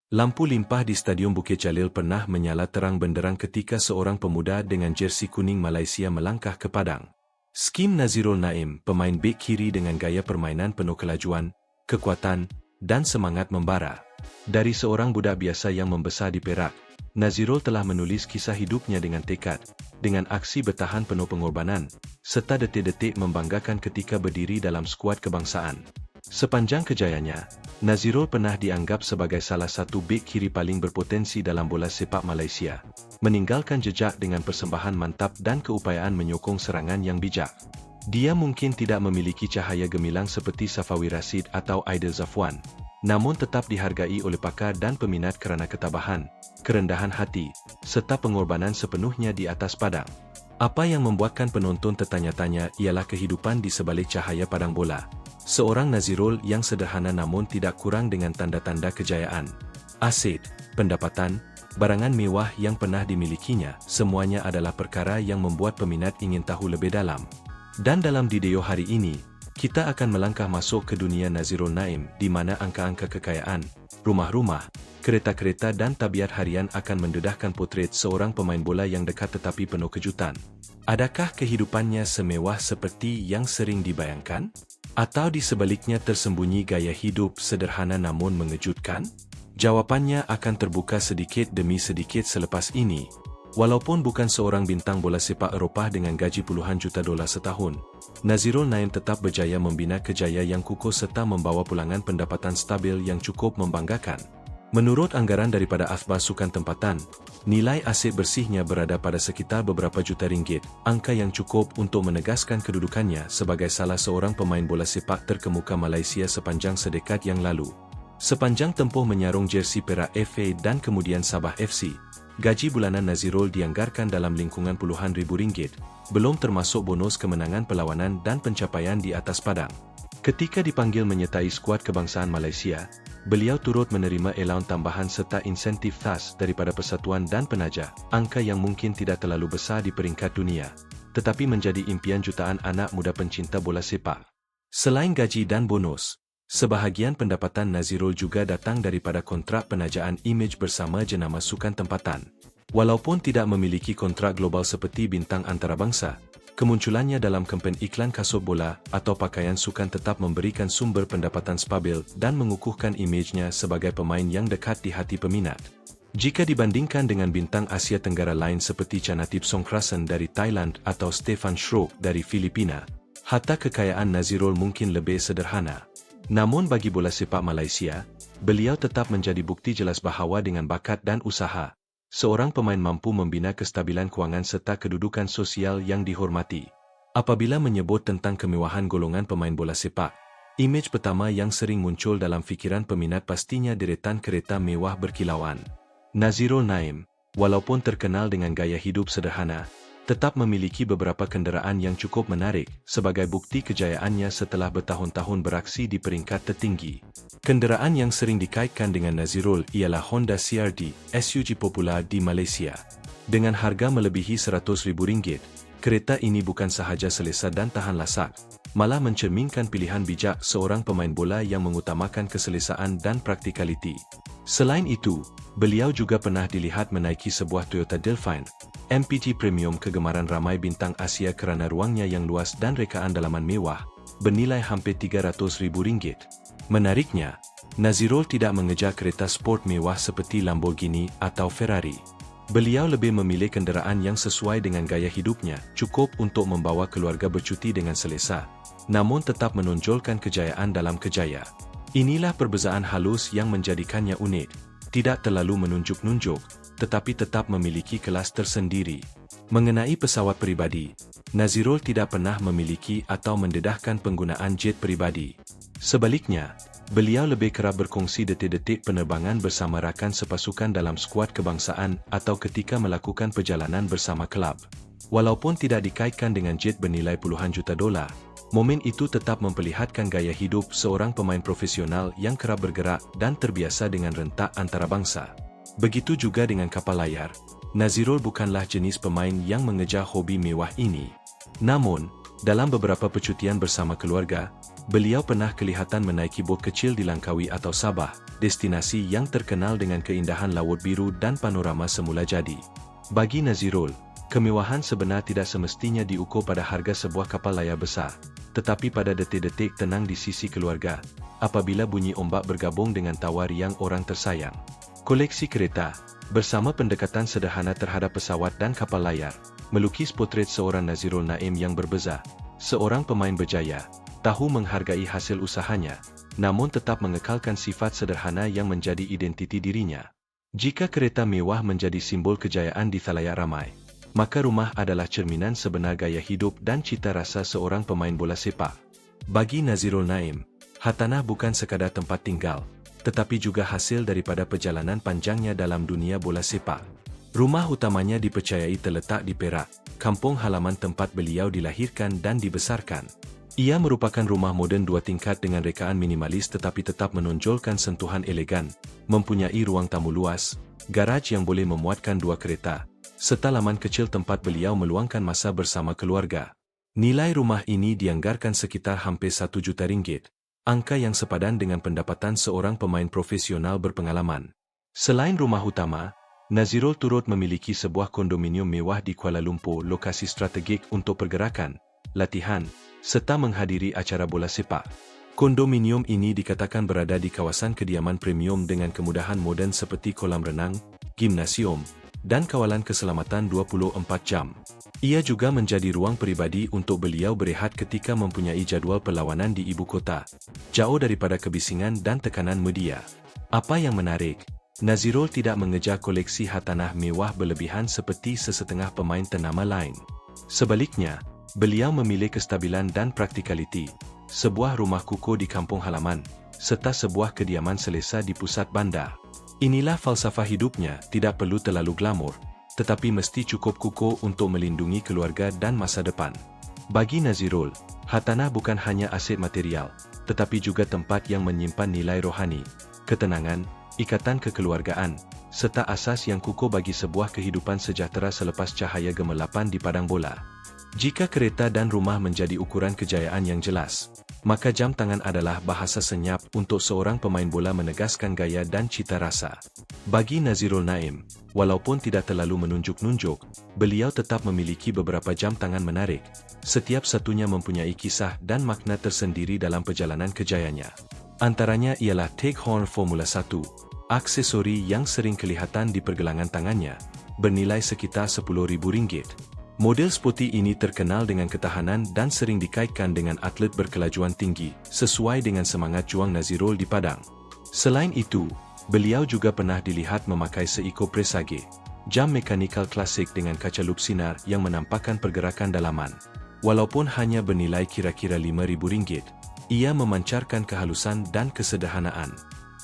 Lampu limpah di Stadium Bukit Jalil pernah menyala terang benderang ketika seorang pemuda dengan jersey kuning Malaysia melangkah ke padang. Skim Nazirul Naim, pemain bek kiri dengan gaya permainan penuh kelajuan, kekuatan, dan semangat membara. Dari seorang budak biasa yang membesar di Perak, Nazirul telah menulis kisah hidupnya dengan tekad, dengan aksi bertahan penuh pengorbanan, serta detik-detik membanggakan ketika berdiri dalam skuad kebangsaan. Sepanjang kejayaannya, Nazirul pernah dianggap sebagai salah satu bek kiri paling berpotensi dalam bola sepak Malaysia, meninggalkan jejak dengan persembahan mantap dan keupayaan menyokong serangan yang bijak. Dia mungkin tidak memiliki cahaya gemilang seperti Safawi Rashid atau Aidil Zafwan, namun tetap dihargai oleh pakar dan peminat kerana ketabahan, kerendahan hati, serta pengorbanan sepenuhnya di atas padang. Apa yang membuatkan penonton tertanya-tanya ialah kehidupan di sebalik cahaya padang bola. Seorang Nazirul yang sederhana namun tidak kurang dengan tanda-tanda kejayaan. Aset, pendapatan, barangan mewah yang pernah dimilikinya, semuanya adalah perkara yang membuat peminat ingin tahu lebih dalam. Dan dalam video hari ini, kita akan melangkah masuk ke dunia Nazirul Naim, di mana angka-angka kekayaan, rumah-rumah, kereta-kereta dan tabiat harian akan mendedahkan potret seorang pemain bola yang dekat tetapi penuh kejutan. Adakah kehidupannya semewah seperti yang sering dibayangkan? Atau di sebaliknya tersembunyi gaya hidup sederhana namun mengejutkan? Jawapannya akan terbuka sedikit demi sedikit selepas ini. Walaupun bukan seorang bintang bola sepak Eropah dengan gaji puluhan juta dolar setahun, Nazirul Naim tetap berjaya membina kejaya yang kukuh serta membawa pulangan pendapatan stabil yang cukup membanggakan. Menurut anggaran daripada Akhbar Sukan Tempatan, nilai aset bersihnya berada pada sekitar beberapa juta ringgit, angka yang cukup untuk menegaskan kedudukannya sebagai salah seorang pemain bola sepak terkemuka Malaysia sepanjang sedekad yang lalu. Sepanjang tempoh menyarung jersey Perak FA dan kemudian Sabah FC, gaji bulanan Nazirul dianggarkan dalam lingkungan puluhan ribu ringgit, belum termasuk bonus kemenangan perlawanan dan pencapaian di atas padang. Ketika dipanggil menyertai skuad kebangsaan Malaysia, beliau turut menerima elaun tambahan serta insentif khas daripada persatuan dan penaja, angka yang mungkin tidak terlalu besar di peringkat dunia, tetapi menjadi impian jutaan anak muda pencinta bola sepak. Selain gaji dan bonus, sebahagian pendapatan Nazirul juga datang daripada kontrak penajaan imej bersama jenama sukan tempatan. Walaupun tidak memiliki kontrak global seperti bintang antarabangsa, kemunculannya dalam kempen iklan kasut bola atau pakaian sukan tetap memberikan sumber pendapatan stabil dan mengukuhkan imejnya sebagai pemain yang dekat di hati peminat. Jika dibandingkan dengan bintang Asia Tenggara lain seperti Chanatip Songkrasen dari Thailand atau Stefan Schrock dari Filipina, harta kekayaan Nazirul mungkin lebih sederhana. Namun bagi bola sepak Malaysia, beliau tetap menjadi bukti jelas bahawa dengan bakat dan usaha, seorang pemain mampu membina kestabilan kewangan serta kedudukan sosial yang dihormati. Apabila menyebut tentang kemewahan golongan pemain bola sepak, imej pertama yang sering muncul dalam fikiran peminat pastinya deretan kereta mewah berkilauan. Nazirul Naim, walaupun terkenal dengan gaya hidup sederhana, tetap memiliki beberapa kenderaan yang cukup menarik sebagai bukti kejayaannya setelah bertahun-tahun beraksi di peringkat tertinggi. Kenderaan yang sering dikaitkan dengan Nazirul ialah Honda CR-V, SUV popular di Malaysia. Dengan harga melebihi RM100,000, kereta ini bukan sahaja selesa dan tahan lasak, malah mencerminkan pilihan bijak seorang pemain bola yang mengutamakan keselesaan dan praktikaliti. Selain itu, beliau juga pernah dilihat menaiki sebuah Toyota Delphine MPG Premium kegemaran ramai bintang Asia kerana ruangnya yang luas dan rekaan dalaman mewah, bernilai hampir RM300,000. Menariknya, Nazirul tidak mengejar kereta sport mewah seperti Lamborghini atau Ferrari. Beliau lebih memilih kenderaan yang sesuai dengan gaya hidupnya, cukup untuk membawa keluarga bercuti dengan selesa, namun tetap menonjolkan kejayaan dalam kejaya. Inilah perbezaan halus yang menjadikannya unik, tidak terlalu menunjuk-nunjuk, tetapi tetap memiliki kelas tersendiri. Mengenai pesawat peribadi, Nazirul tidak pernah memiliki atau mendedahkan penggunaan jet peribadi. Sebaliknya, beliau lebih kerap berkongsi detik-detik penerbangan bersama rakan sepasukan dalam skuad kebangsaan atau ketika melakukan perjalanan bersama kelab. Walaupun tidak dikaitkan dengan jet bernilai puluhan juta dolar, momen itu tetap memperlihatkan gaya hidup seorang pemain profesional yang kerap bergerak dan terbiasa dengan rentak antarabangsa. Begitu juga dengan kapal layar, Nazirul bukanlah jenis pemain yang mengejar hobi mewah ini. Namun, dalam beberapa percutian bersama keluarga, Beliau pernah kelihatan menaiki bot kecil di Langkawi atau Sabah, destinasi yang terkenal dengan keindahan laut biru dan panorama semula jadi. Bagi Nazirul, kemewahan sebenar tidak semestinya diukur pada harga sebuah kapal layar besar, tetapi pada detik-detik tenang di sisi keluarga, apabila bunyi ombak bergabung dengan tawa riang orang tersayang. Koleksi kereta, bersama pendekatan sederhana terhadap pesawat dan kapal layar, melukis potret seorang Nazirul Naim yang berbeza, seorang pemain berjaya, tahu menghargai hasil usahanya, namun tetap mengekalkan sifat sederhana yang menjadi identiti dirinya. Jika kereta mewah menjadi simbol kejayaan di khalayak ramai, maka rumah adalah cerminan sebenar gaya hidup dan cita rasa seorang pemain bola sepak. Bagi Nazirul Naim, hartanah bukan sekadar tempat tinggal, tetapi juga hasil daripada perjalanan panjangnya dalam dunia bola sepak. Rumah utamanya dipercayai terletak di Perak, kampung halaman tempat beliau dilahirkan dan dibesarkan. Ia merupakan rumah moden 2 tingkat dengan rekaan minimalis tetapi tetap menonjolkan sentuhan elegan, mempunyai ruang tamu luas, garaj yang boleh memuatkan 2 kereta, serta laman kecil tempat beliau meluangkan masa bersama keluarga. Nilai rumah ini dianggarkan sekitar hampir 1 juta ringgit, angka yang sepadan dengan pendapatan seorang pemain profesional berpengalaman. Selain rumah utama, Nazirul turut memiliki sebuah kondominium mewah di Kuala Lumpur, lokasi strategik untuk pergerakan, latihan, serta menghadiri acara bola sepak. Kondominium ini dikatakan berada di kawasan kediaman premium dengan kemudahan moden seperti kolam renang, gimnasium, dan kawalan keselamatan 24 jam. Ia juga menjadi ruang peribadi untuk beliau berehat ketika mempunyai jadual perlawanan di ibu kota, jauh daripada kebisingan dan tekanan media. Apa yang menarik, Nazirul tidak mengejar koleksi hartanah mewah berlebihan seperti sesetengah pemain ternama lain. Sebaliknya, beliau memilih kestabilan dan praktikaliti, sebuah rumah kukuh di kampung halaman, serta sebuah kediaman selesa di pusat bandar. Inilah falsafah hidupnya, tidak perlu terlalu glamor, tetapi mesti cukup kukuh untuk melindungi keluarga dan masa depan. Bagi Nazirul, hartanah bukan hanya aset material, tetapi juga tempat yang menyimpan nilai rohani, ketenangan, ikatan kekeluargaan, serta asas yang kukuh bagi sebuah kehidupan sejahtera selepas cahaya gemerlapan di padang bola. Jika kereta dan rumah menjadi ukuran kejayaan yang jelas, maka jam tangan adalah bahasa senyap untuk seorang pemain bola menegaskan gaya dan cita rasa. Bagi Nazirul Naim, walaupun tidak terlalu menunjuk-nunjuk, beliau tetap memiliki beberapa jam tangan menarik. Setiap satunya mempunyai kisah dan makna tersendiri dalam perjalanan kejayanya. Antaranya ialah Tag Heuer Formula 1, aksesori yang sering kelihatan di pergelangan tangannya, bernilai sekitar RM10.000. Model sporty ini terkenal dengan ketahanan dan sering dikaitkan dengan atlet berkelajuan tinggi, sesuai dengan semangat juang Nazirul di padang. Selain itu, beliau juga pernah dilihat memakai seekor Presage, jam mekanikal klasik dengan kaca lup sinar yang menampakkan pergerakan dalaman. Walaupun hanya bernilai kira-kira RM5.000, ia memancarkan kehalusan dan kesederhanaan.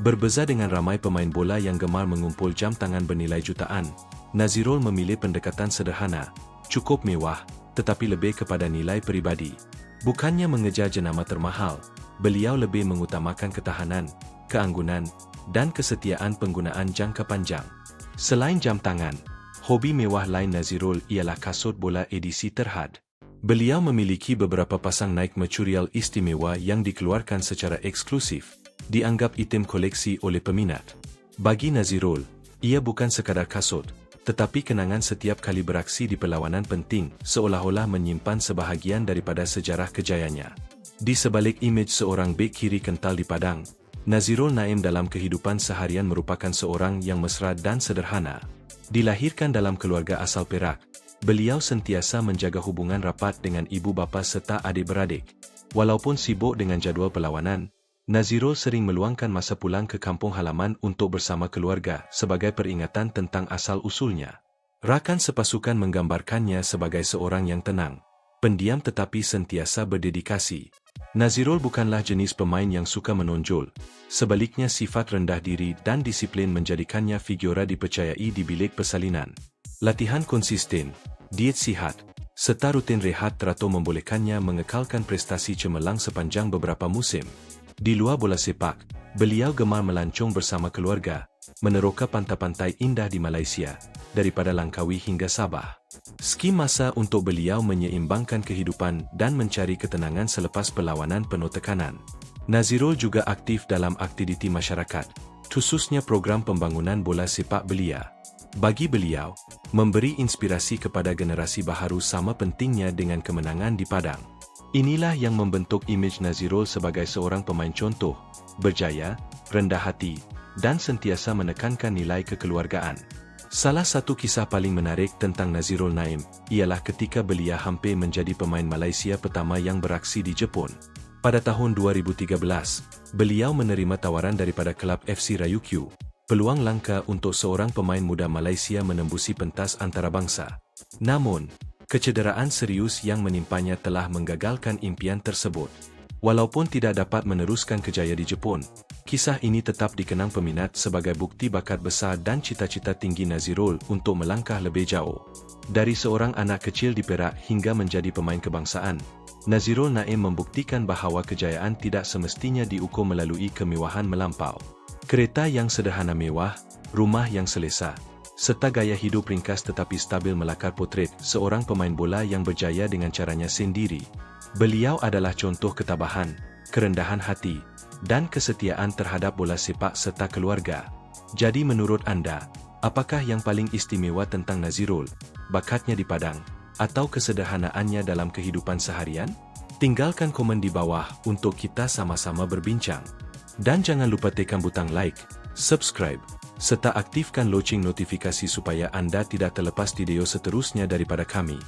Berbeza dengan ramai pemain bola yang gemar mengumpul jam tangan bernilai jutaan, Nazirul memilih pendekatan sederhana, cukup mewah, tetapi lebih kepada nilai peribadi. Bukannya mengejar jenama termahal, beliau lebih mengutamakan ketahanan, keanggunan, dan kesetiaan penggunaan jangka panjang. Selain jam tangan, hobi mewah lain Nazirul ialah kasut bola edisi terhad. Beliau memiliki beberapa pasang Nike Mercurial istimewa yang dikeluarkan secara eksklusif, dianggap item koleksi oleh peminat. Bagi Nazirul, ia bukan sekadar kasut, tetapi kenangan setiap kali beraksi di perlawanan penting, seolah-olah menyimpan sebahagian daripada sejarah kejayanya. Di sebalik imej seorang bek kiri kental di padang, Nazirul Naim dalam kehidupan seharian merupakan seorang yang mesra dan sederhana. Dilahirkan dalam keluarga asal Perak, beliau sentiasa menjaga hubungan rapat dengan ibu bapa serta adik-beradik. Walaupun sibuk dengan jadual perlawanan, Nazirul sering meluangkan masa pulang ke kampung halaman untuk bersama keluarga sebagai peringatan tentang asal-usulnya. Rakan sepasukan menggambarkannya sebagai seorang yang tenang, pendiam tetapi sentiasa berdedikasi. Nazirul bukanlah jenis pemain yang suka menonjol, sebaliknya sifat rendah diri dan disiplin menjadikannya figura dipercayai di bilik persalinan. Latihan konsisten, diet sihat, serta rutin rehat teratur membolehkannya mengekalkan prestasi cemerlang sepanjang beberapa musim. Di luar bola sepak, beliau gemar melancong bersama keluarga, meneroka pantai-pantai indah di Malaysia, daripada Langkawi hingga Sabah. Skim masa untuk beliau menyeimbangkan kehidupan dan mencari ketenangan selepas perlawanan penuh tekanan. Nazirul juga aktif dalam aktiviti masyarakat, khususnya program pembangunan bola sepak belia. Bagi beliau, memberi inspirasi kepada generasi baharu sama pentingnya dengan kemenangan di padang. Inilah yang membentuk imej Nazirul sebagai seorang pemain contoh, berjaya, rendah hati, dan sentiasa menekankan nilai kekeluargaan. Salah satu kisah paling menarik tentang Nazirul Naim ialah ketika beliau hampir menjadi pemain Malaysia pertama yang beraksi di Jepun. Pada tahun 2013, beliau menerima tawaran daripada kelab FC Ryukyu. Peluang langka untuk seorang pemain muda Malaysia menembusi pentas antarabangsa. Namun, kecederaan serius yang menimpanya telah menggagalkan impian tersebut. Walaupun tidak dapat meneruskan kejayaan di Jepun, kisah ini tetap dikenang peminat sebagai bukti bakat besar dan cita-cita tinggi Nazirul untuk melangkah lebih jauh. Dari seorang anak kecil di Perak hingga menjadi pemain kebangsaan, Nazirul Naim membuktikan bahawa kejayaan tidak semestinya diukur melalui kemewahan melampau. Kereta yang sederhana mewah, rumah yang selesa, serta gaya hidup ringkas tetapi stabil melakar potret seorang pemain bola yang berjaya dengan caranya sendiri. Beliau adalah contoh ketabahan, kerendahan hati, dan kesetiaan terhadap bola sepak serta keluarga. Jadi menurut anda, apakah yang paling istimewa tentang Nazirul, bakatnya di padang, atau kesederhanaannya dalam kehidupan seharian? Tinggalkan komen di bawah untuk kita sama-sama berbincang. Dan jangan lupa tekan butang like, subscribe, serta aktifkan loceng notifikasi supaya anda tidak terlepas video seterusnya daripada kami.